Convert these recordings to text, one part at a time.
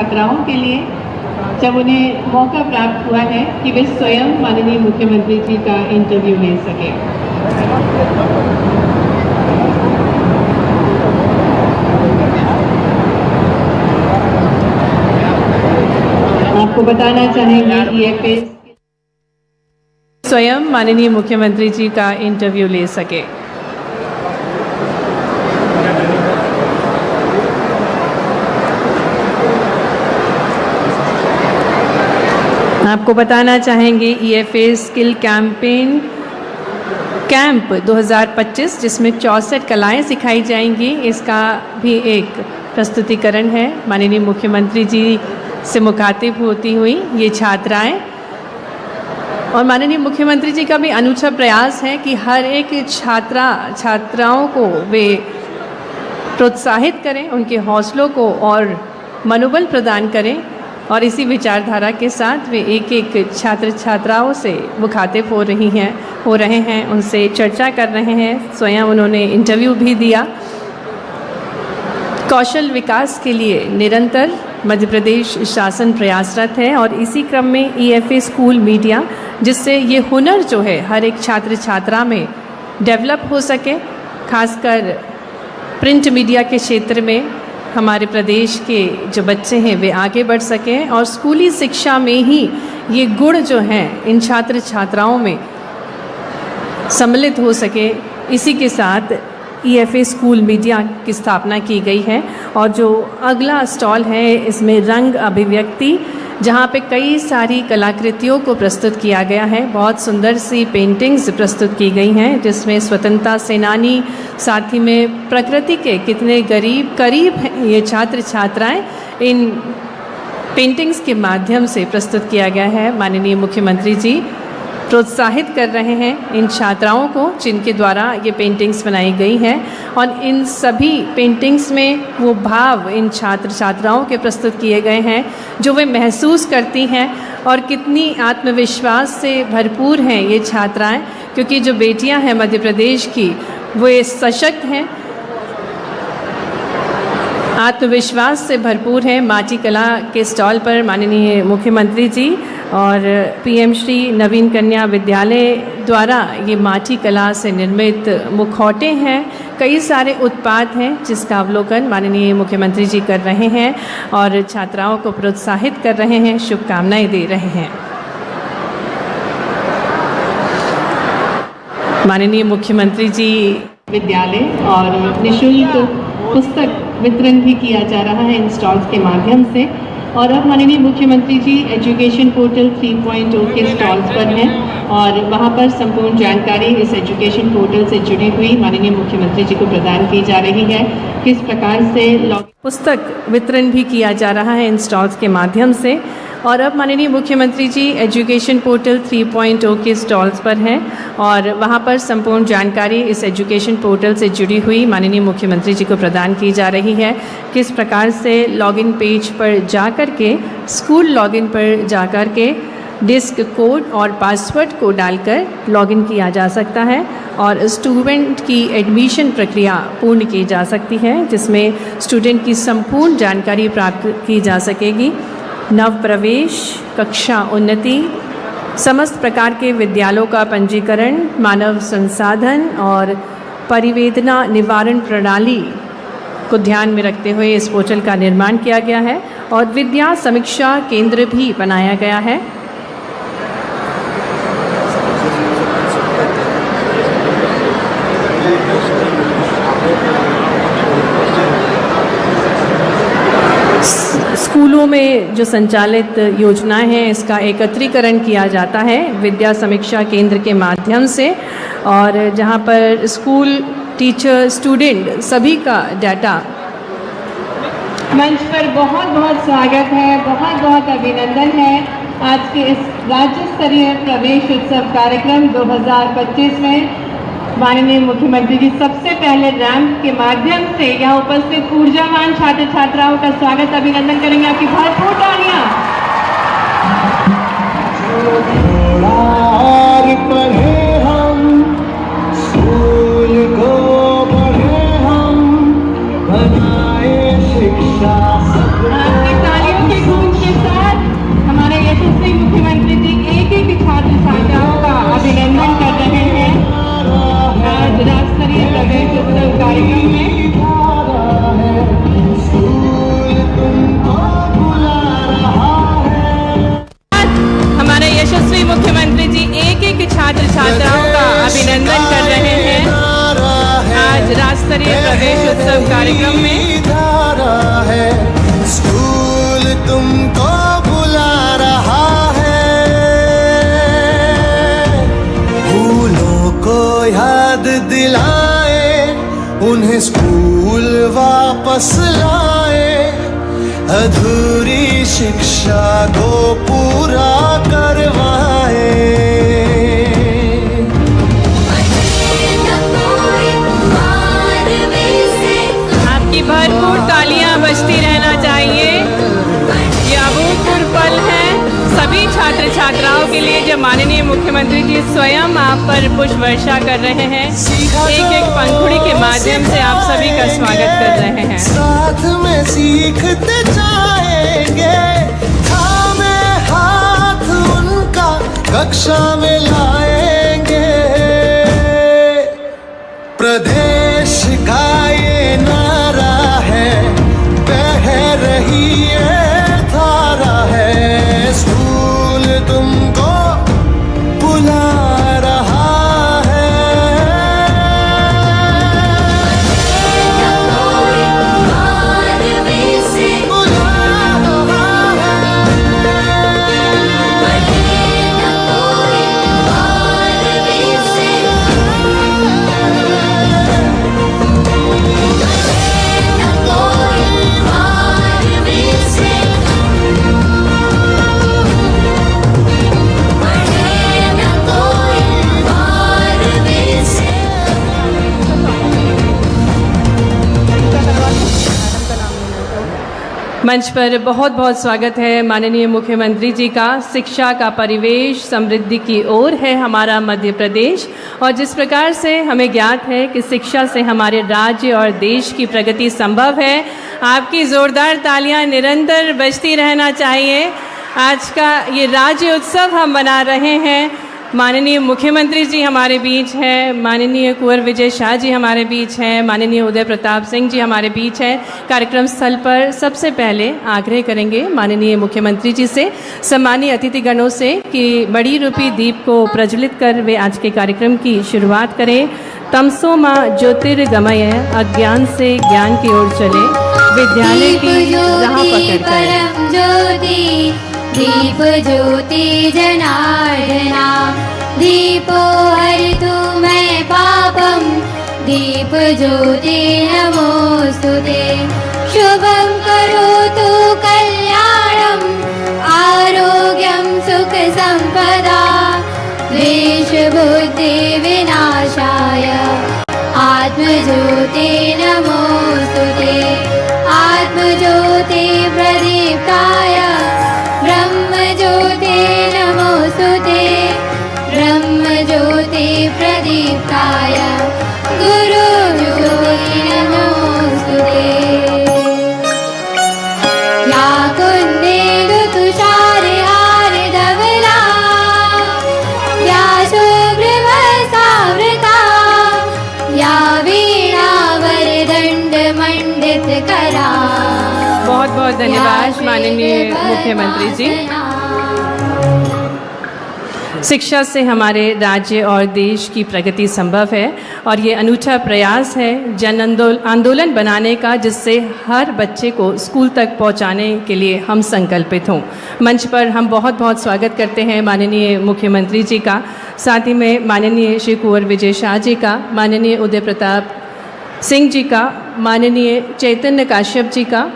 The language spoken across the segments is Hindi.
छात्राओं के लिए जब उन्हें मौका प्राप्त हुआ है कि वे स्वयं माननीय मुख्यमंत्री जी का इंटरव्यू ले सके। आपको बताना चाहेंगे EFS स्वयं माननीय मुख्यमंत्री जी का इंटरव्यू ले सके। आपको बताना चाहेंगे EFA स्किल कैंप 2025 जिसमें 64 कलाएं सिखाई जाएंगी, इसका भी एक प्रस्तुतिकरण है। माननीय मुख्यमंत्री जी से मुखातिब होती हुई ये छात्राएं, और माननीय मुख्यमंत्री जी का भी अनूठा प्रयास है कि हर एक छात्राओं को वे प्रोत्साहित करें, उनके हौसलों को और मनोबल प्रदान करें, और इसी विचारधारा के साथ वे एक एक छात्र छात्राओं से मुखातिब हो रहे हैं, उनसे चर्चा कर रहे हैं। स्वयं उन्होंने इंटरव्यू भी दिया। कौशल विकास के लिए निरंतर मध्य प्रदेश शासन प्रयासरत है, और इसी क्रम में EFA स्कूल मीडिया, जिससे ये हुनर जो है हर एक छात्र छात्रा में डेवलप हो सके, खासकर प्रिंट मीडिया के क्षेत्र में हमारे प्रदेश के जो बच्चे हैं वे आगे बढ़ सकें, और स्कूली शिक्षा में ही ये गुण जो हैं इन छात्र छात्राओं में सम्मिलित हो सके। इसी के साथ EFA स्कूल मीडिया की स्थापना की गई है। और जो अगला स्टॉल है इसमें रंग अभिव्यक्ति, जहाँ पे कई सारी कलाकृतियों को प्रस्तुत किया गया है। बहुत सुंदर सी पेंटिंग्स प्रस्तुत की गई हैं, जिसमें स्वतंत्रता सेनानी, साथ ही में प्रकृति के कितने करीब हैं ये छात्र छात्राएं, इन पेंटिंग्स के माध्यम से प्रस्तुत किया गया है। माननीय मुख्यमंत्री जी प्रोत्साहित कर रहे हैं इन छात्राओं को जिनके द्वारा ये पेंटिंग्स बनाई गई हैं, और इन सभी पेंटिंग्स में वो भाव इन छात्र छात्राओं के प्रस्तुत किए गए हैं जो वे महसूस करती हैं, और कितनी आत्मविश्वास से भरपूर हैं ये छात्राएं, क्योंकि जो बेटियां हैं मध्य प्रदेश की वो सशक्त हैं, आत्मविश्वास से भरपूर है। माटी कला के स्टॉल पर माननीय मुख्यमंत्री जी और PM श्री नवीन कन्या विद्यालय द्वारा ये माटी कला से निर्मित मुखौटे हैं, कई सारे उत्पाद हैं जिसका अवलोकन माननीय मुख्यमंत्री जी कर रहे हैं और छात्राओं को प्रोत्साहित कर रहे हैं, शुभकामनाएं दे रहे हैं। माननीय मुख्यमंत्री जी विद्यालय और निःशुल्क पुस्तक वितरण भी किया जा रहा है इन स्टॉल्स के माध्यम से। और अब माननीय मुख्यमंत्री जी एजुकेशन पोर्टल 3.0 के स्टॉल्स पर हैं, और वहां पर संपूर्ण जानकारी इस एजुकेशन पोर्टल से जुड़ी हुई माननीय मुख्यमंत्री जी को प्रदान की जा रही है। किस प्रकार से पुस्तक वितरण भी किया जा रहा है इन स्टॉल्स के माध्यम से। और अब माननीय मुख्यमंत्री जी एजुकेशन पोर्टल 3.0 के स्टॉल्स पर हैं, और वहां पर संपूर्ण जानकारी इस एजुकेशन पोर्टल से जुड़ी हुई माननीय मुख्यमंत्री जी को प्रदान की जा रही है। किस प्रकार से लॉगिन पेज पर जाकर के, स्कूल लॉगिन पर जाकर के डिस्क कोड और पासवर्ड को डालकर लॉगिन किया जा सकता है, और स्टूडेंट की एडमिशन प्रक्रिया पूर्ण की जा सकती है, जिसमें स्टूडेंट की संपूर्ण जानकारी प्राप्त की जा सकेगी। नव प्रवेश, कक्षा उन्नति, समस्त प्रकार के विद्यालयों का पंजीकरण, मानव संसाधन और परिवेदना निवारण प्रणाली को ध्यान में रखते हुए इस पोर्टल का निर्माण किया गया है, और विद्या समीक्षा केंद्र भी बनाया गया है। स्कूलों में जो संचालित योजनाएं हैं इसका एकत्रीकरण किया जाता है विद्या समीक्षा केंद्र के माध्यम से, और जहां पर स्कूल, टीचर, स्टूडेंट सभी का डाटा। मंच पर बहुत बहुत स्वागत है, बहुत बहुत अभिनंदन है आज के इस राज्य स्तरीय प्रवेश उत्सव कार्यक्रम 2025 में। माननीय मुख्यमंत्री जी सबसे पहले रैंप के माध्यम से यहाँ उपस्थित ऊर्जावान छात्र छात्राओं का स्वागत, अभिनंदन करेंगे। आपकी भरपूर तालियां। पढ़े हम स्कूल को, पढ़े हम बनाए शिक्षा। आपकी तालियों की यशस्वी मुख्यमंत्री जी एक एक छात्र छात्राओं का अभिनंदन कर रहे हैं आज राज्य स्तरीय प्रवेशोत्सव कार्यक्रम में। हमारे यशस्वी मुख्यमंत्री जी एक एक छात्र छात्राओं का अभिनंदन कर रहे हैं आज राज्य स्तरीय प्रवेशोत्सव कार्यक्रम में। स्कूल तुमको बुला रहा है, भूलों को याद दिलाए, उन्हें स्कूल वापस लाए, अधूरी शिक्षा को पूरा करवाए। आपकी भरपूर तालियां बजती रहना चाहिए। ये अभूतपूर्व पल है सभी छात्र छात्राओं के लिए जब माननीय मुख्यमंत्री जी स्वयं आप पर पुष्प वर्षा कर रहे हैं। एक एक पंखुड़ी के माध्यम से आप सभी का स्वागत कर रहे हैं। साथ में सीखते जाएंगे, थामे हाथ उनका कक्षा में लाएंगे। प्रदेश का ये नारा है, बह रही है धारा है, स्कूल तुमको बुला रहा है। बुला रहा मंच पर बहुत बहुत स्वागत है माननीय मुख्यमंत्री जी का। शिक्षा का परिवेश समृद्धि की ओर है हमारा मध्य प्रदेश, और जिस प्रकार से हमें ज्ञात है कि शिक्षा से हमारे राज्य और देश की प्रगति संभव है, आपकी ज़ोरदार तालियां निरंतर बजती रहना चाहिए। आज का ये राज्य उत्सव हम मना रहे हैं। माननीय मुख्यमंत्री जी हमारे बीच हैं, माननीय कुंवर विजय शाह जी हमारे बीच हैं, माननीय उदय प्रताप सिंह जी हमारे बीच हैं। कार्यक्रम स्थल पर सबसे पहले आग्रह करेंगे माननीय मुख्यमंत्री जी से, सम्मानीय अतिथिगणों से कि बड़ी रूपी दीप को प्रज्वलित कर वे आज के कार्यक्रम की शुरुआत करें। तमसो माँ ज्योतिर्गमय, अज्ञान से ज्ञान की ओर चले, विद्यालय की राह पकड़ कर। दीप ज्योति जनार्दना, दीपो हरितु मे पापम, दीप ज्योति नमोस्तुते। शुभं करोतु कल्याणं, आरोग्यं सुख संपदा, द्वेष बुद्धि विनाशाय, आत्मज्योति नमोस्तुते। आत्मज्योति प्रदीप्ताय, ब्रह्मज्योति नमोस्तुते। ब्रह्मज्योति प्रदीप्ताय, गुरुज्योति नमोस्तुते। या कुन्देन्दु तुषारहार धवला, या शुभ्रवस्त्रावृता, या वीणा वरदण्ड मण्डितकरा। बहुत बहुत धन्यवाद माननीय मुख्यमंत्री जी। शिक्षा से हमारे राज्य और देश की प्रगति संभव है, और ये अनूठा प्रयास है जन आंदोलन बनाने का, जिससे हर बच्चे को स्कूल तक पहुंचाने के लिए हम संकल्पित हों। मंच पर हम बहुत बहुत स्वागत करते हैं माननीय मुख्यमंत्री जी का, साथ ही में माननीय श्री कुंवर विजय शाह जी का, माननीय उदय प्रताप सिंह जी का, माननीय चैतन्य काश्यप जी का,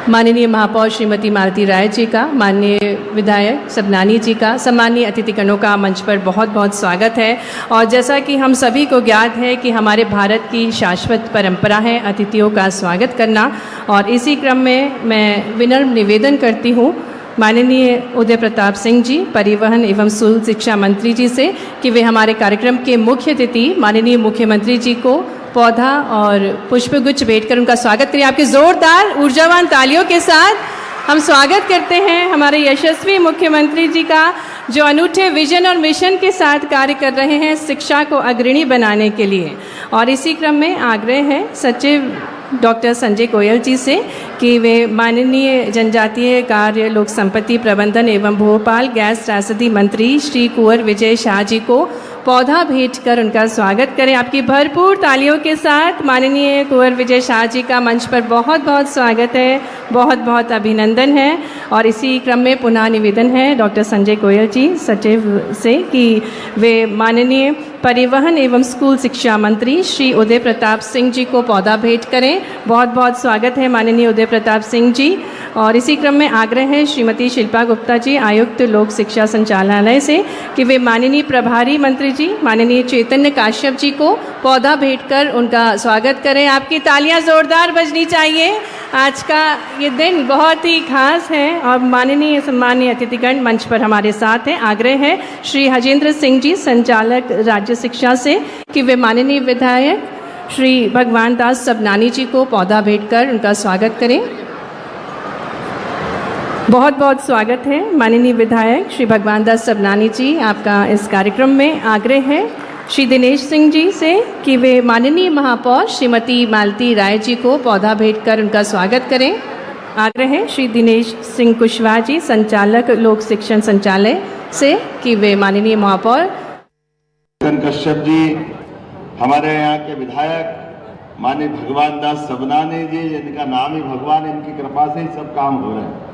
माननीय महापौर श्रीमती मालती राय जी का, माननीय विधायक सबनानी जी का, सम्मानीय अतिथिगणों का मंच पर बहुत बहुत स्वागत है। और जैसा कि हम सभी को ज्ञात है कि हमारे भारत की शाश्वत परंपरा है अतिथियों का स्वागत करना, और इसी क्रम में मैं विनम्र निवेदन करती हूँ माननीय उदय प्रताप सिंह जी, परिवहन एवं स्कूल शिक्षा मंत्री जी से, कि वे हमारे कार्यक्रम के मुख्य अतिथि माननीय मुख्यमंत्री जी को पौधा और पुष्पगुच्छ भेंट कर उनका स्वागत करिए आपके जोरदार ऊर्जावान तालियों के साथ। हम स्वागत करते हैं हमारे यशस्वी मुख्यमंत्री जी का, जो अनूठे विजन और मिशन के साथ कार्य कर रहे हैं शिक्षा को अग्रणी बनाने के लिए। और इसी क्रम में आग्रह है सचिव डॉक्टर संजय गोयल जी से कि वे माननीय जनजातीय कार्य, लोक संपत्ति प्रबंधन एवं भोपाल गैस त्रासदी मंत्री श्री कुंवर विजय शाह जी को पौधा भेंट कर उनका स्वागत करें। आपकी भरपूर तालियों के साथ माननीय कुंवर विजय शाह जी का मंच पर बहुत बहुत स्वागत है, बहुत बहुत अभिनंदन है। और इसी क्रम में पुनः निवेदन है डॉक्टर संजय गोयल जी सचिव से कि वे माननीय परिवहन एवं स्कूल शिक्षा मंत्री श्री उदय प्रताप सिंह जी को पौधा भेंट करें। बहुत बहुत स्वागत है माननीय उदय प्रताप सिंह जी। और इसी क्रम में आग्रह है श्रीमती शिल्पा गुप्ता जी, आयुक्त लोक शिक्षा संचालनालय से, कि वे माननीय प्रभारी मंत्री जी माननीय चैतन्य काश्यप जी को पौधा भेंट कर उनका स्वागत करें। आपकी तालियां जोरदार बजनी चाहिए। आज का ये दिन बहुत ही खास है और माननीय सम्मानीय अतिथिगण मंच पर हमारे साथ हैं। आग्रह है श्री हजेंद्र सिंह जी, संचालक राज्य शिक्षा से, कि वे माननीय विधायक श्री भगवान दास सबनानी जी को पौधा भेंट कर उनका स्वागत करें। बहुत बहुत स्वागत है माननीय विधायक श्री भगवान दास सबनानी जी, आपका इस कार्यक्रम में। आग्रह है श्री दिनेश सिंह जी से कि वे माननीय महापौर श्रीमती मालती राय जी को पौधा भेंट कर उनका स्वागत करें। आग्रह है श्री दिनेश सिंह कुशवाहा जी, संचालक लोक शिक्षण संचालय से, कि वे माननीय महापौर कश्यप जी, हमारे यहाँ के विधायक माननीय भगवान दास सबनानी जी, जिनका नाम ही भगवान, इनकी कृपा से ही सब काम हो रहे हैं।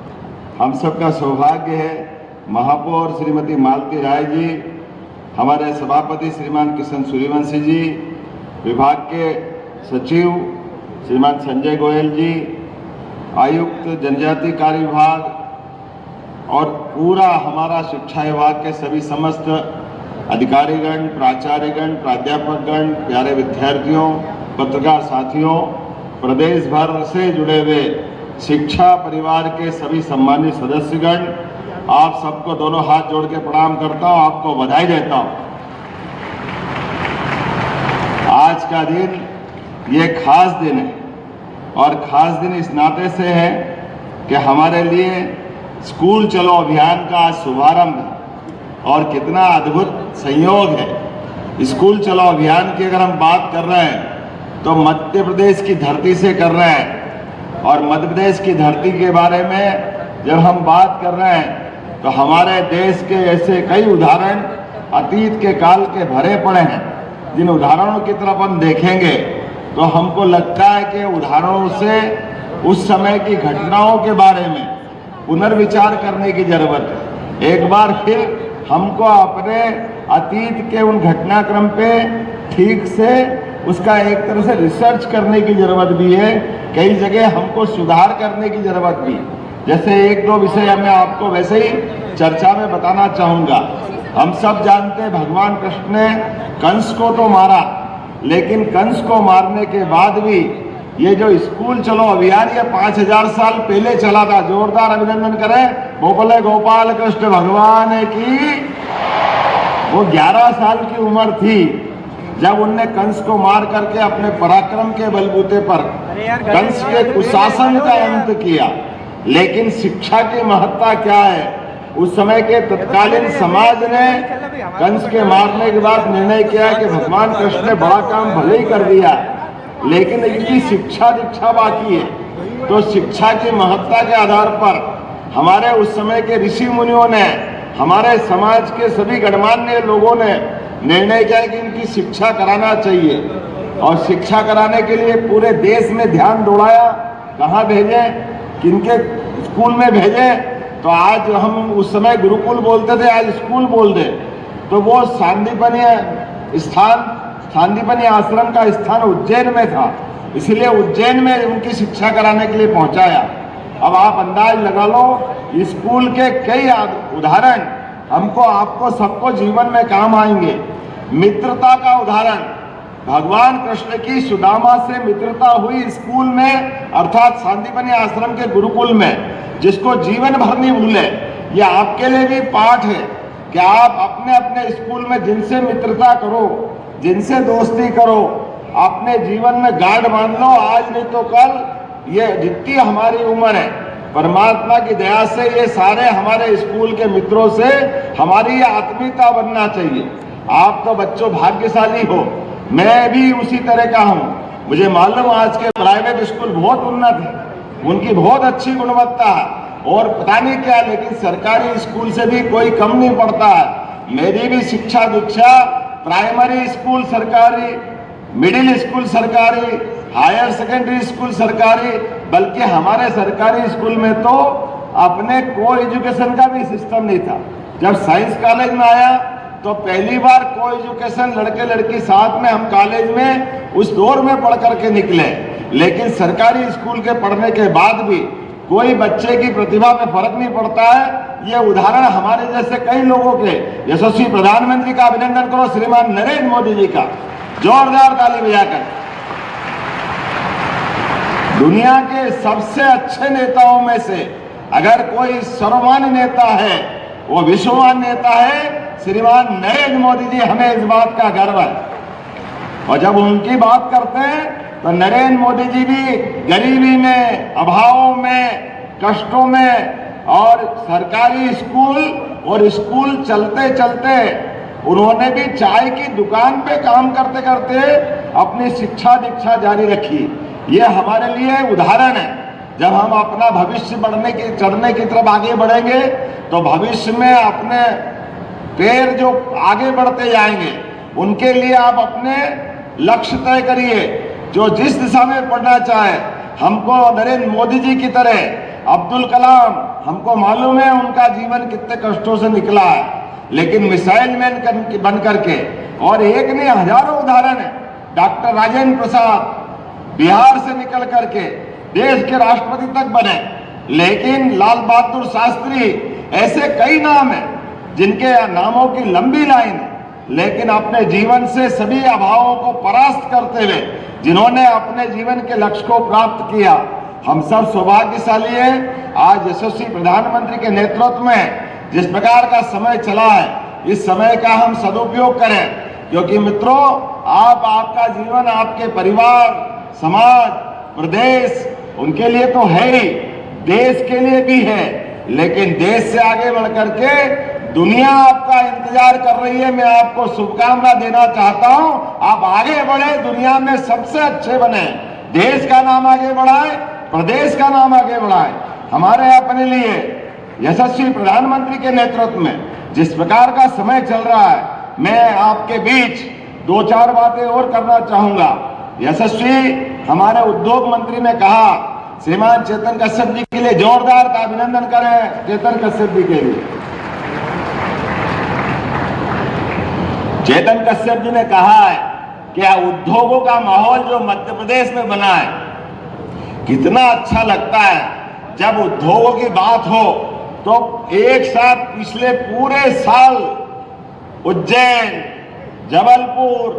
हम सबका सौभाग्य है महापौर श्रीमती मालती राय जी, हमारे सभापति श्रीमान किशन सूर्यवंशी जी, विभाग के सचिव श्रीमान संजय गोयल जी, आयुक्त जनजातीय कार्य विभाग और पूरा हमारा शिक्षा विभाग के सभी समस्त अधिकारीगण, प्राचार्यगण, प्राध्यापकगण, प्यारे विद्यार्थियों, पत्रकार साथियों, प्रदेश भर से जुड़े हुए शिक्षा परिवार के सभी सम्मानित सदस्यगण, आप सबको दोनों हाथ जोड़ के प्रणाम करता हूं, आपको बधाई देता हूं। आज का दिन ये खास दिन है और खास दिन इस नाते से है कि हमारे लिए स्कूल चलो अभियान का आज शुभारंभ है और कितना अद्भुत संयोग है। स्कूल चलो अभियान की अगर हम बात कर रहे हैं तो मध्य प्रदेश की धरती से कर रहे हैं, और मध्य प्रदेश की धरती के बारे में जब हम बात कर रहे हैं तो हमारे देश के ऐसे कई उदाहरण अतीत के काल के भरे पड़े हैं, जिन उदाहरणों की तरफ हम देखेंगे तो हमको लगता है कि उदाहरणों से उस समय की घटनाओं के बारे में पुनर्विचार करने की जरूरत है। एक बार फिर हमको अपने अतीत के उन घटनाक्रम पे ठीक से उसका एक तरह से रिसर्च करने की जरूरत भी है। कई जगह हमको सुधार करने की जरूरत भी है। जैसे एक दो विषय मैं आपको वैसे ही चर्चा में बताना चाहूँगा। हम सब जानते हैं भगवान कृष्ण ने कंस को तो मारा, लेकिन कंस को मारने के बाद भी ये जो स्कूल चलो अभियान ये 5000 साल पहले चला था। जोरदार अभिनंदन करें बोले गोपाल कृष्ण भगवान की। वो 11 साल की उम्र थी जब उनने कंस को मार करके अपने पराक्रम के बलबूते पर कंस के कुशासन का अंत किया। लेकिन शिक्षा की महत्ता क्या है? उस समय के तत्कालीन समाज ने कंस के मारने के बाद निर्णय किया कि भगवान कृष्ण ने बड़ा काम भले ही कर दिया, लेकिन इनकी शिक्षा दीक्षा बाकी है। तो शिक्षा की महत्ता के आधार पर हमारे उस समय के ऋषि मुनियों ने, हमारे समाज के सभी गणमान्य लोगों ने निर्णय किया कि इनकी शिक्षा कराना चाहिए। और शिक्षा कराने के लिए पूरे देश में ध्यान दौड़ाया, कहाँ भेजें, किनके स्कूल में भेजें। तो आज हम उस समय गुरुकुल बोलते थे, आज स्कूल बोल दे। तो वो सांदीपनि आश्रम का स्थान उज्जैन में था, इसलिए उज्जैन में उनकी शिक्षा कराने के लिए पहुंचाया। अब आप अंदाज लगा लो, स्कूल के कई उदाहरण हमको आपको सबको जीवन में काम आएंगे। मित्रता का उदाहरण, भगवान कृष्ण की सुदामा से मित्रता हुई स्कूल में, अर्थात सांदीपनि आश्रम के गुरुकुल में, जिसको जीवन भर नहीं भूले। ये आपके लिए भी पाठ है कि आप अपने अपने स्कूल में जिनसे मित्रता करो, जिनसे दोस्ती करो, अपने जीवन में गांठ बांध लो। आज नहीं तो कल ये जितनी हमारी उम्र है परमात्मा की दया से ये सारे हमारे स्कूल के मित्रों से हमारी ये आत्मीयता बनना चाहिए। आप तो बच्चों भाग्यशाली हो, मैं भी उसी तरह का हूँ। मुझे मालूम आज के प्राइवेट स्कूल बहुत उन्नत है, उनकी बहुत अच्छी गुणवत्ता है और पता नहीं क्या, लेकिन सरकारी स्कूल से भी कोई कम नहीं पड़ता है। मेरी भी शिक्षा दीक्षा प्राइमरी स्कूल सरकारी, मिडिल स्कूल सरकारी, हायर सेकेंडरी स्कूल सरकारी, बल्कि हमारे सरकारी स्कूल में तो अपने को एजुकेशन का भी सिस्टम नहीं था। जब साइंस कॉलेज में आया तो पहली बार को एजुकेशन, लड़के लड़की साथ में, हम कॉलेज में उस दौर में पढ़ करके निकले। लेकिन सरकारी स्कूल के पढ़ने के बाद भी कोई बच्चे की प्रतिभा में फर्क नहीं पड़ता है। ये उदाहरण हमारे जैसे कई लोगों के, यशस्वी प्रधानमंत्री का अभिनंदन करो, श्रीमान नरेंद्र मोदी जी का, जोरदार ताली बजाकर। दुनिया के सबसे अच्छे नेताओं में से अगर कोई सर्वमान्य नेता है, वो विश्वमान्य नेता है श्रीमान नरेंद्र मोदी जी। हमें इस बात का गर्व है। और जब उनकी बात करते हैं तो नरेंद्र मोदी जी भी गरीबी में, अभाव में, कष्टों में, और सरकारी स्कूल और स्कूल चलते चलते उन्होंने भी चाय की दुकान पे काम करते करते अपनी शिक्षा दीक्षा जारी रखी। ये हमारे लिए उदाहरण है। जब हम अपना भविष्य चढ़ने की तरफ आगे बढ़ेंगे तो भविष्य में अपने पैर जो आगे बढ़ते जाएंगे, उनके लिए आप अपने लक्ष्य तय करिए। जो जिस दिशा में पढ़ना चाहे, हमको नरेंद्र मोदी जी की तरह अब्दुल कलाम, हमको मालूम है उनका जीवन कितने कष्टों से निकला है, लेकिन मिसाइल मैन बन करके, और एक नहीं हजारों उदाहरण है। डॉक्टर राजेंद्र प्रसाद बिहार से निकल करके देश के राष्ट्रपति तक बने, लेकिन लाल बहादुर शास्त्री, ऐसे कई नाम हैं जिनके नामों की लंबी लाइन है, लेकिन अपने जीवन से सभी अभावों को परास्त करते हुए जिन्होंने अपने जीवन के लक्ष्य को प्राप्त किया। हम सब सौभाग्यशाली हैं। आज यशस्वी प्रधानमंत्री के नेतृत्व में जिस प्रकार का समय चला है, इस समय का हम सदुपयोग करें, क्योंकि मित्रों, आपका जीवन आपके परिवार, समाज, प्रदेश, उनके लिए तो है ही, देश के लिए भी है, लेकिन देश से आगे बढ़ करके दुनिया आपका इंतजार कर रही है। मैं आपको शुभकामना देना चाहता हूं, आप आगे बढ़े, दुनिया में सबसे अच्छे बने, देश का नाम आगे बढ़ाए, प्रदेश का नाम आगे बढ़ाए। हमारे अपने लिए यशस्वी प्रधानमंत्री के नेतृत्व में जिस प्रकार का समय चल रहा है, मैं आपके बीच दो चार बातें और करना चाहूंगा। यशस्वी हमारे उद्योग मंत्री ने कहा, श्रीमान चेतन कश्यप जी के लिए जोरदार का अभिनंदन करें। चेतन कश्यप जी के लिए, चेतन कश्यप जी ने कहा है कि उद्योगों का माहौल जो मध्य प्रदेश में बना है, कितना अच्छा लगता है। जब उद्योगों की बात हो तो एक साथ पिछले पूरे साल उज्जैन, जबलपुर,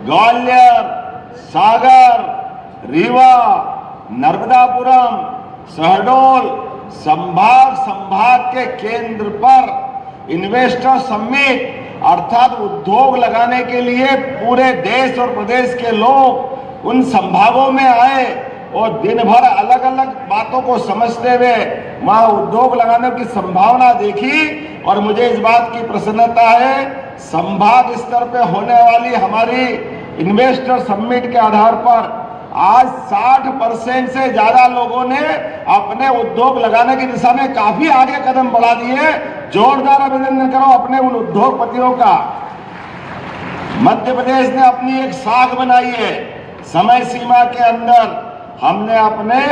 ग्वालियर, सागर, रीवा, नर्मदापुरम, शहडोल संभाग के केंद्र पर इन्वेस्टर समिट, अर्थात उद्योग लगाने के लिए पूरे देश और प्रदेश के लोग उन संभागों में आए और दिन भर अलग अलग बातों को समझते हुए वहां उद्योग लगाने की संभावना देखी। और मुझे इस बात की प्रसन्नता है, संभाग स्तर पे होने वाली हमारी इन्वेस्टर समिट के आधार पर आज 60% से ज्यादा लोगों ने अपने उद्योग लगाने की दिशा में काफी आगे कदम बढ़ा दिए। जोरदार अभिनंदन करो अपने उन उद्योगपतियों का। मध्य प्रदेश ने अपनी एक साख बनाई है, समय सीमा के अंदर हमने अपने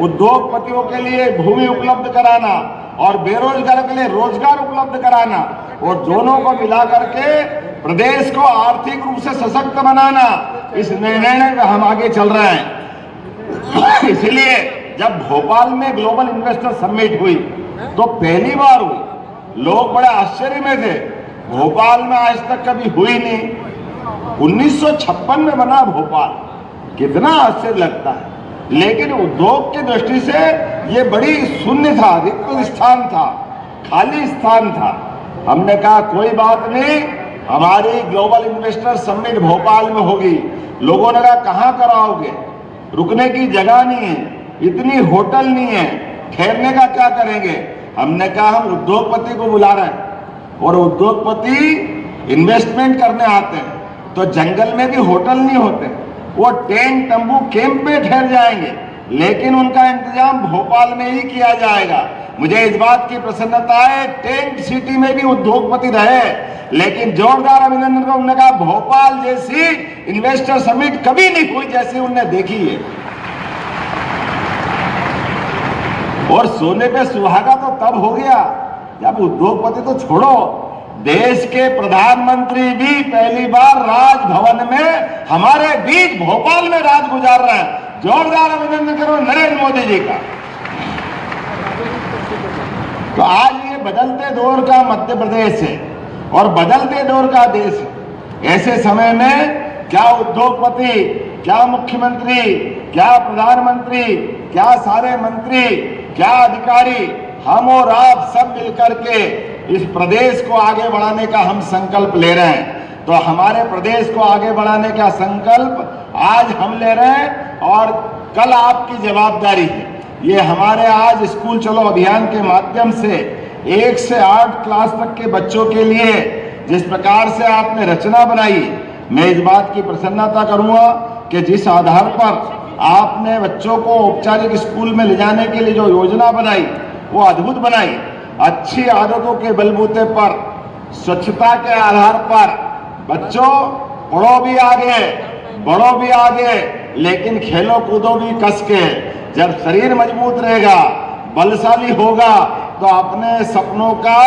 उद्योगपतियों के लिए भूमि उपलब्ध कराना और बेरोजगारों के लिए रोजगार उपलब्ध कराना, और दोनों को मिला करके प्रदेश को आर्थिक रूप से सशक्त बनाना, इस निर्णय में हम आगे चल रहे हैं। इसलिए जब भोपाल में ग्लोबल इन्वेस्टर समिट हुई तो पहली बार हुई, लोग बड़े आश्चर्य में थे, भोपाल में आज तक कभी हुई नहीं। 1956 में बना भोपाल, कितना आश्चर्य लगता है। लेकिन उद्योग की दृष्टि से ये बड़ी शून्य था, रिक्त स्थान था, खाली स्थान था। हमने कहा कोई बात नहीं, हमारी ग्लोबल इन्वेस्टर समिट भोपाल में होगी। लोगों ने कहा कहाँ कराओगे, रुकने की जगह नहीं है, इतनी होटल नहीं है, ठहरने का क्या करेंगे? हमने कहा हम उद्योगपति को बुला रहे हैं और उद्योगपति इन्वेस्टमेंट करने आते हैं तो जंगल में भी होटल नहीं होते, वो टेंट तंबू कैंप में ठहर जाएंगे, लेकिन उनका इंतजाम भोपाल में ही किया जाएगा। मुझे इस बात की प्रसन्नता है, टेंट सिटी में भी उद्योगपति रहे, लेकिन जोरदार अभिनंदन को उन्होंने कहा भोपाल जैसी इन्वेस्टर समिट कभी नहीं हुई जैसी उन्होंने देखी है। और सोने पे सुहागा तो तब हो गया जब उद्योगपति तो छोड़ो, देश के प्रधानमंत्री भी पहली बार राजभवन में हमारे बीच भोपाल में राज गुजार रहे हैं। जोरदार अभिनंदन करो नरेंद्र मोदी जी का। तो आज ये बदलते दौर का मध्य प्रदेश है और बदलते दौर का देश है। ऐसे समय में क्या उद्योगपति, क्या मुख्यमंत्री, क्या प्रधानमंत्री, क्या सारे मंत्री, क्या अधिकारी, हम और आप सब मिलकर के इस प्रदेश को आगे बढ़ाने का हम संकल्प ले रहे हैं। तो हमारे प्रदेश को आगे बढ़ाने का संकल्प आज हम ले रहे हैं और कल आपकी जवाबदारी है। ये हमारे आज स्कूल चलो अभियान के माध्यम से 1 से 8 क्लास तक के बच्चों के लिए जिस प्रकार से आपने रचना बनाई, मैं इस बात की प्रसन्नता करूंगा कि जिस आधार पर आपने बच्चों को औपचारिक स्कूल में ले जाने के लिए जो योजना बनाई वो अद्भुत बनाई। अच्छी आदतों के बलबूते पर, स्वच्छता के आधार पर बच्चों पढ़ो भी आगे, बढ़ो भी आगे, लेकिन खेलो कूदो भी कस के। जब शरीर मजबूत रहेगा, बलशाली होगा, तो अपने सपनों का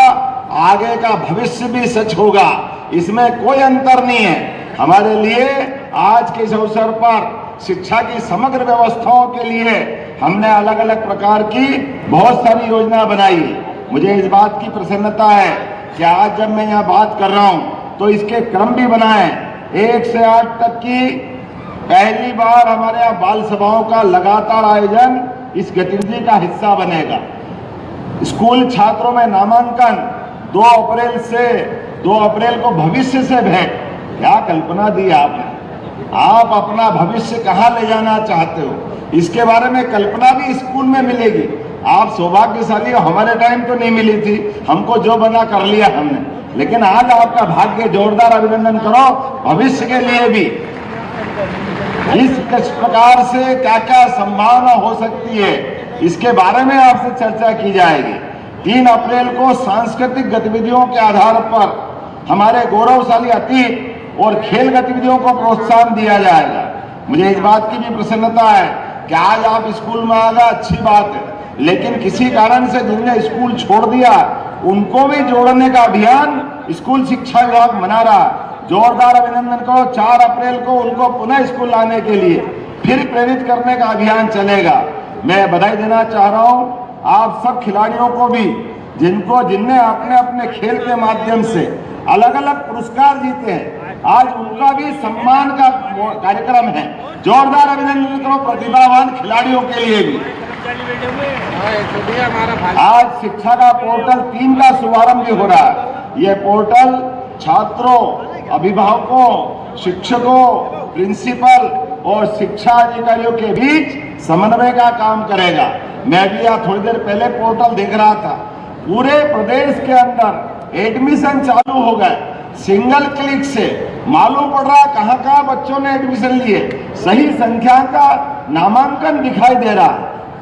आगे का भविष्य भी सच होगा। इसमें कोई अंतर नहीं है। हमारे लिए आज के इस अवसर पर शिक्षा की समग्र व्यवस्थाओं के लिए हमने अलग अलग प्रकार की बहुत सारी योजना बनाई। मुझे इस बात की प्रसन्नता है कि आज जब मैं यहाँ बात कर रहा हूँ तो इसके क्रम भी बनाए। 1 से 8 तक की पहली बार हमारे यहाँ बाल सभाओं का लगातार आयोजन इस गतिविधि का हिस्सा बनेगा। स्कूल छात्रों में नामांकन 2 अप्रैल से 2 अप्रैल को भविष्य से भेंट। क्या कल्पना दी आपने? आप अपना भविष्य कहाँ ले जाना चाहते हो, इसके बारे में कल्पना भी स्कूल में मिलेगी। आप सौभाग्यशाली हो, हमारे टाइम तो नहीं मिली थी, हमको जो बना कर लिया हमने, लेकिन आज आपका भाग्य। जोरदार अभिनंदन करो भविष्य के लिए भी। इस प्रकार से क्या क्या संभावना हो सकती है, इसके बारे में आपसे चर्चा की जाएगी। 3 अप्रैल को सांस्कृतिक गतिविधियों के आधार पर हमारे गौरवशाली अतीत और खेल गतिविधियों को प्रोत्साहन दिया जाएगा। मुझे इस बात की भी प्रसन्नता है कि आज आप स्कूल में आ गए, अच्छी बात है, लेकिन किसी कारण से जिनने स्कूल छोड़ दिया उनको भी जोड़ने का अभियान स्कूल शिक्षा विभाग मना रहा है। जोरदार अभिनंदन करो। 4 अप्रैल को उनको पुनः स्कूल लाने के लिए फिर प्रेरित करने का अभियान चलेगा। मैं बधाई देना चाह रहा हूँ आप सब खिलाड़ियों को भी, जिनने अपने अपने खेल के माध्यम से अलग अलग पुरस्कार जीते हैं। आज उनका भी सम्मान का कार्यक्रम है। जोरदार अभिनंदन करो प्रतिभावान खिलाड़ियों के लिए भी। आज शिक्षा का पोर्टल 3 का शुभारंभ भी हो रहा है। यह पोर्टल छात्रों, अभिभावकों, शिक्षकों, प्रिंसिपल और शिक्षा अधिकारियों के बीच समन्वय का काम करेगा। मैं भी यहाँ थोड़ी देर पहले पोर्टल देख रहा था। पूरे प्रदेश के अंदर एडमिशन चालू हो गए। सिंगल क्लिक से मालूम पड़ रहा कहाँ कहाँ बच्चों ने एडमिशन लिए। सही संख्या का नामांकन दिखाई दे रहा,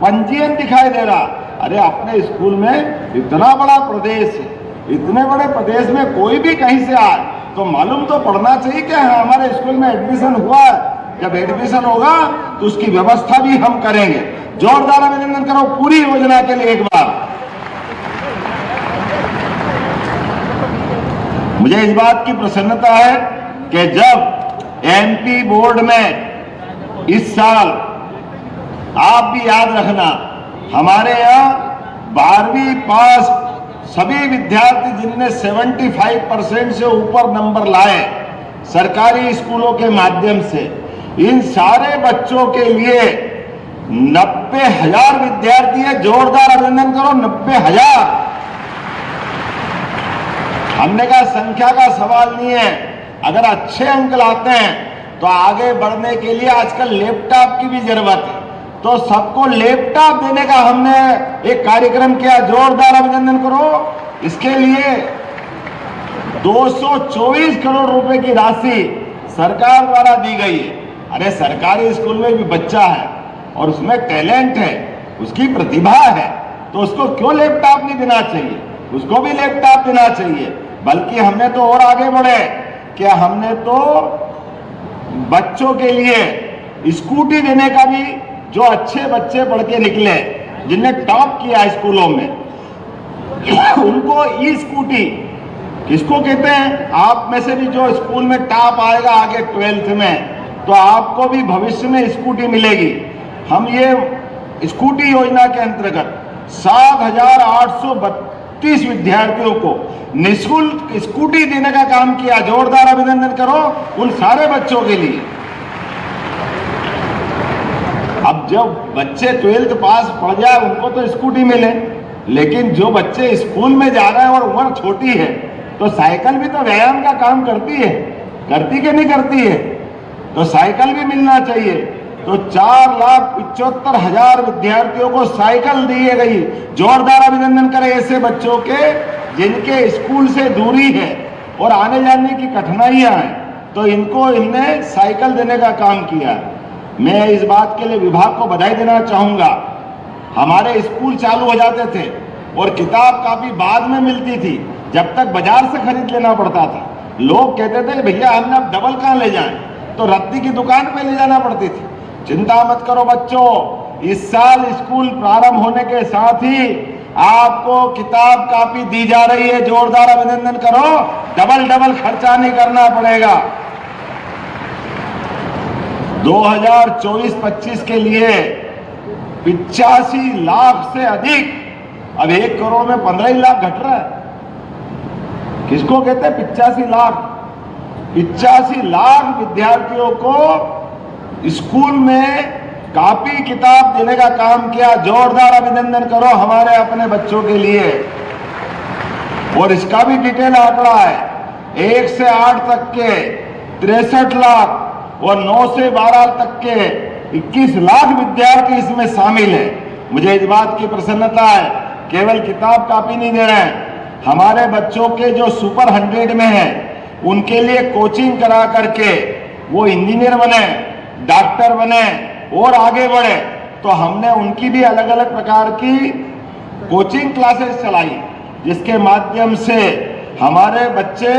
पंजीयन दिखाई दे रहा। अरे अपने स्कूल में इतना बड़ा प्रदेश है, इतने बड़े प्रदेश में कोई भी कहीं से आए तो मालूम तो पड़ना चाहिए कि हमारे स्कूल में एडमिशन हुआ है। जब एडमिशन होगा तो उसकी व्यवस्था भी हम करेंगे। जोरदार अभिनंदन करो पूरी योजना के लिए एक बार। मुझे इस बात की प्रसन्नता है कि जब एमपी बोर्ड में इस साल, आप भी याद रखना, हमारे यहाँ 12वीं पास सभी विद्यार्थी जिनने 75% से ऊपर नंबर लाए सरकारी स्कूलों के माध्यम से, इन सारे बच्चों के लिए 90,000 विद्यार्थी है। जोरदार अभिनंदन करो 90,000। हमने कहा संख्या का सवाल नहीं है, अगर अच्छे अंक लाते हैं तो आगे बढ़ने के लिए आजकल लैपटॉप की भी जरूरत है। तो सबको लैपटॉप देने का हमने एक कार्यक्रम किया, जोरदार अभिनंदन करो। इसके लिए 224 करोड़ रुपए की राशि सरकार द्वारा दी गई है। अरे सरकारी स्कूल में भी बच्चा है और उसमें टैलेंट है, उसकी प्रतिभा है, तो उसको क्यों लैपटॉप नहीं देना चाहिए? उसको भी लैपटॉप देना चाहिए। बल्कि हमने तो और आगे बढ़े कि हमने तो बच्चों के लिए स्कूटी देने का भी, जो अच्छे बच्चे पढ़ के निकले, जिनने टॉप किया स्कूलों में, उनको ई स्कूटी किसको कहते हैं? आप में से भी जो स्कूल में टॉप आएगा आगे 12th में, तो आपको भी भविष्य में स्कूटी मिलेगी। हम ये स्कूटी योजना के अंतर्गत 7,832 विद्यार्थियों को निःशुल्क स्कूटी देने का काम किया। जोरदार अभिनंदन करो उन सारे बच्चों के लिए। अब जब बच्चे 12th पास पढ़ जाए उनको तो स्कूटी मिले, लेकिन जो बच्चे स्कूल में जा रहे हैं और उम्र छोटी है, तो साइकिल भी तो व्यायाम का काम करती है, करती कि नहीं करती है? तो साइकिल भी मिलना चाहिए। तो 4,75,000 विद्यार्थियों को साइकिल दी गई। जोरदार अभिनंदन करें ऐसे बच्चों के जिनके स्कूल से दूरी है और आने जाने की कठिनाइयां हैं, तो इनको इनने साइकिल देने का काम किया। मैं इस बात के लिए विभाग को बधाई देना चाहूंगा। हमारे स्कूल चालू हो जाते थे और किताब काफी बाद में मिलती थी, जब तक बाजार से खरीद लेना पड़ता था। लोग कहते थे भैया हमने अब डबल कहाँ ले जाएं, तो रद्दी की दुकान पे ले जाना पड़ती थी। चिंता मत करो बच्चों, इस साल स्कूल प्रारंभ होने के साथ ही आपको किताब कापी दी जा रही है। जोरदार अभिनंदन करो, डबल खर्चा नहीं करना पड़ेगा। 2024-25 के लिए 85 लाख से अधिक, अब 1 करोड़ में 15 ही लाख घट रहा है। किसको कहते हैं 85 लाख? 85 लाख विद्यार्थियों को स्कूल में कॉपी किताब देने का काम किया। जोरदार अभिनंदन करो हमारे अपने बच्चों के लिए। और इसका भी डिटेल आंकड़ा है, 1 से 8 तक के 63 लाख और 9 से 12 तक के 21 लाख विद्यार्थी इसमें शामिल है। मुझे इस बात की प्रसन्नता है, केवल किताब कॉपी नहीं दे रहे हैं, हमारे बच्चों के जो सुपर 100 में है उनके लिए कोचिंग करा करके वो इंजीनियर बने, डॉक्टर बने और आगे बढ़े। तो हमने उनकी भी अलग अलग प्रकार की कोचिंग क्लासेस चलाई, जिसके माध्यम से हमारे बच्चे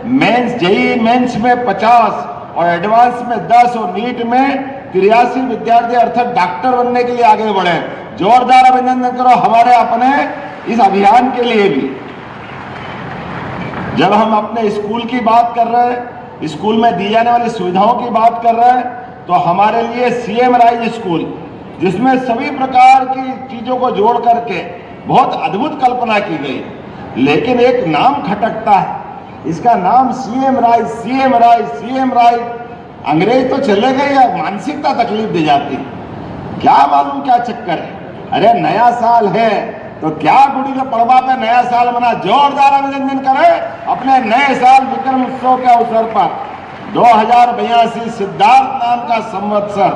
मेंस, जेईई मेंस में 50 और एडवांस में 10 और नीट में 83 विद्यार्थी अर्थात डॉक्टर बनने के लिए आगे बढ़े। जोरदार अभिनंदन करो हमारे अपने इस अभियान के लिए भी। जब हम अपने स्कूल की बात कर रहे हैं, स्कूल में दी जाने वाली सुविधाओं की बात कर रहे हैं, तो हमारे लिए सीएम राइज स्कूल, जिसमें सभी प्रकार की चीजों को जोड़ करके बहुत अद्भुत कल्पना की गई। लेकिन एक नाम खटकता है, इसका नाम CM rise, CM rise, CM rise. अंग्रेज तो चले गए या मानसिकता तकलीफ दे जाती, क्या मालूम क्या चक्कर है। अरे नया साल है तो क्या गुड़ी का पड़वा पे नया साल मना। जोरदार अभिनंदन करें अपने नए साल विक्रम उत्सव के अवसर पर। 2082 सिद्धार्थ नाम का संवत्सर,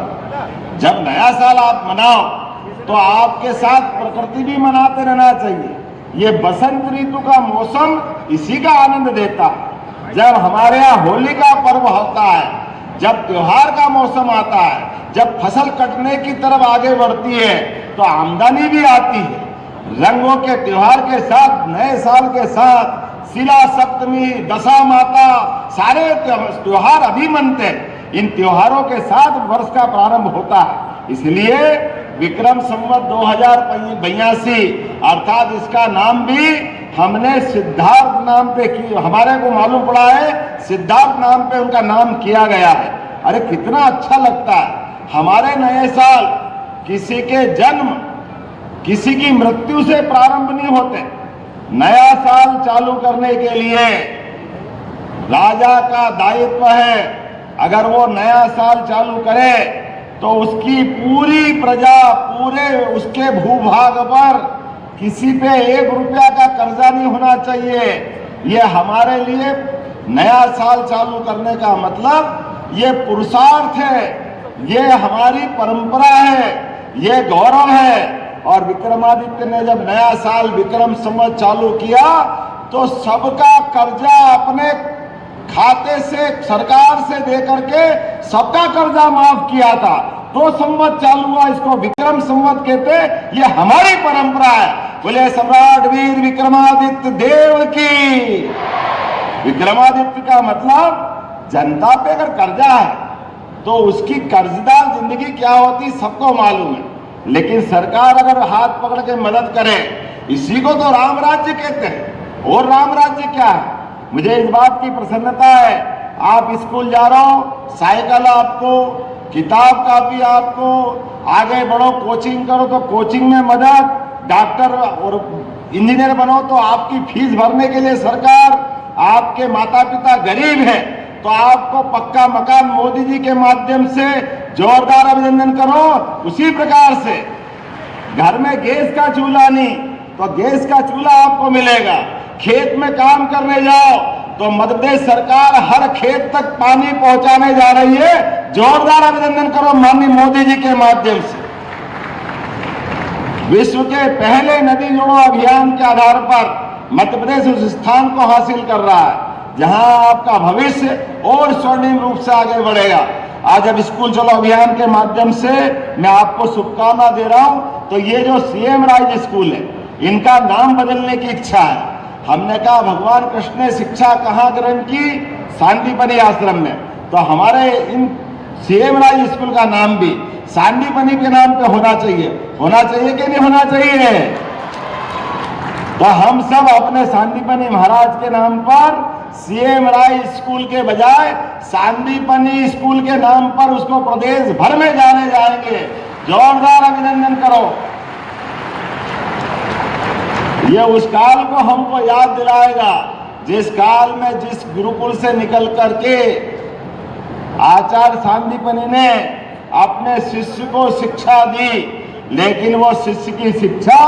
जब नया साल आप मनाओ तो आपके साथ प्रकृति भी मनाते रहना चाहिए। ये बसंत ऋतु का मौसम इसी का आनंद देता है। जब हमारे यहाँ होली का पर्व होता है, जब त्योहार का मौसम आता है, जब फसल कटने की तरफ आगे बढ़ती है, तो आमदनी भी आती है। रंगों के त्योहार के साथ, नए साल के साथ, शिला सप्तमी, दशा माता, सारे त्योहार अभी मनते हैं। इन त्योहारों के साथ वर्ष का प्रारंभ होता है। इसलिए विक्रम संवत 2082 अर्थात इसका नाम भी हमने सिद्धार्थ नाम पे की। हमारे को मालूम पड़ा है सिद्धार्थ नाम पे उनका नाम किया गया है। अरे कितना अच्छा लगता है। हमारे नए साल किसी के जन्म, किसी की मृत्यु से प्रारंभ नहीं होते। नया साल चालू करने के लिए राजा का दायित्व है। अगर वो नया साल चालू करे तो उसकी पूरी प्रजा, पूरे उसके भूभाग पर किसी पे 1 रुपया का कर्जा नहीं होना चाहिए। ये हमारे लिए नया साल चालू करने का मतलब ये पुरुषार्थ है, ये हमारी परंपरा है, ये गौरव है। और विक्रमादित्य ने जब नया साल विक्रम संवत चालू किया तो सबका कर्जा अपने खाते से सरकार से देकर के सबका कर्जा माफ किया था। तो संवत चालू हुआ, इसको विक्रम संवत कहते, ये हमारी परंपरा है। बोले सम्राट वीर विक्रमादित्य देव की। विक्रमादित्य का मतलब जनता पे अगर कर्जा है तो उसकी कर्जदार जिंदगी क्या होती सबको मालूम है। लेकिन सरकार अगर हाथ पकड़ के मदद करे, इसी को तो राम राज्य कहते हैं। और राम राज्य क्या है? मुझे इस बात की प्रसन्नता है, आप स्कूल जा रहे हो, साइकिल आपको, किताब कापी आपको, आगे बढ़ो कोचिंग करो तो कोचिंग में मदद, डॉक्टर और इंजीनियर बनो तो आपकी फीस भरने के लिए सरकार, आपके माता पिता गरीब हैं तो आपको पक्का मकान मोदी जी के माध्यम से जोरदार अभिनंदन करो। उसी प्रकार से घर में गैस का चूल्हा नहीं तो गैस का चूल्हा आपको मिलेगा। खेत में काम करने जाओ तो मध्य प्रदेश सरकार हर खेत तक पानी पहुंचाने जा रही है। जोरदार अभिनंदन करो माननीय मोदी जी के माध्यम से। विश्व के पहले नदी जोड़ो अभियान के आधार पर मध्य प्रदेश उस स्थान को हासिल कर रहा है जहां आपका भविष्य और स्वर्णिम रूप से आगे बढ़ेगा। आज अब स्कूल चलो अभियान के माध्यम से मैं आपको शुभकामना दे रहा हूं। तो ये जो सीएम राइज स्कूल है, इनका नाम बदलने की इच्छा है। हमने कहा भगवान कृष्ण ने शिक्षा कहाँ ग्रहण की? सांदीपनि आश्रम में। तो हमारे इन सीएम राइज स्कूल का नाम भी सांदीपनि के नाम पे होना चाहिए। होना चाहिए कि नहीं होना चाहिए? तो हम सब अपने सांदीपनि महाराज के नाम पर सीएम राय स्कूल के बजाय सांदीपनि स्कूल के नाम पर उसको प्रदेश भर में जाने जाएंगे। जोरदार अभिनंदन करो। ये उस काल को हमको याद दिलाएगा जिस काल में जिस गुरुकुल से निकल करके आचार्य सांदीपनि ने अपने शिष्य को शिक्षा दी, लेकिन वो शिष्य की शिक्षा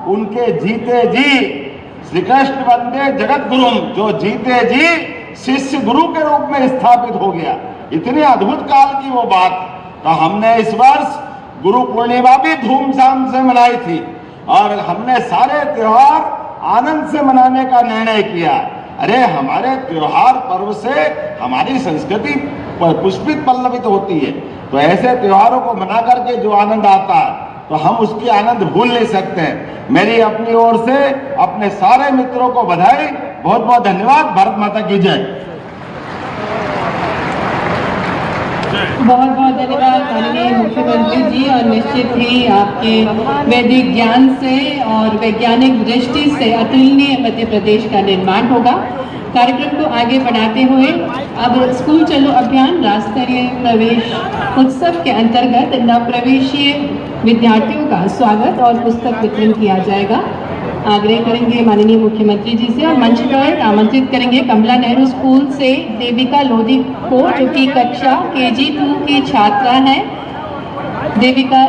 उनके जीते जी श्री कृष्ण वंदे जगत गुरु, जो जीते जी शिष्य गुरु के रूप में स्थापित हो गया। इतनी अद्भुत काल की वो बात। तो हमने इस वर्ष गुरु पूर्णिमा भी धूमधाम से मनाई थी और हमने सारे त्योहार आनंद से मनाने का निर्णय किया। अरे हमारे त्योहार पर्व से हमारी संस्कृति पुष्पित पल्लवित होती है। तो ऐसे त्योहारों को मना करके जो आनंद आता है तो हम उसकी आनंद भूल नहीं सकते हैं। मेरी अपनी ओर से अपने सारे मित्रों को बधाई, बहुत बहुत धन्यवाद। भारत माता की जय। बहुत बहुत धन्यवाद माननीय मुख्यमंत्री जी। और निश्चित ही आपके वैदिक ज्ञान से और वैज्ञानिक दृष्टि से अतुलनीय मध्य प्रदेश का निर्माण होगा। कार्यक्रम को आगे बढ़ाते हुए अब स्कूल चलो अभियान राष्ट्रीय प्रवेश उत्सव के अंतर्गत नवप्रवेशीय विद्यार्थियों का स्वागत और पुस्तक वितरण किया जाएगा। आग्रह करेंगे माननीय मुख्यमंत्री जी से और मंच पर आमंत्रित करेंगे कमला नेहरू स्कूल से देविका लोधी को, जो कि कक्षा KG 2 की छात्रा है। देविका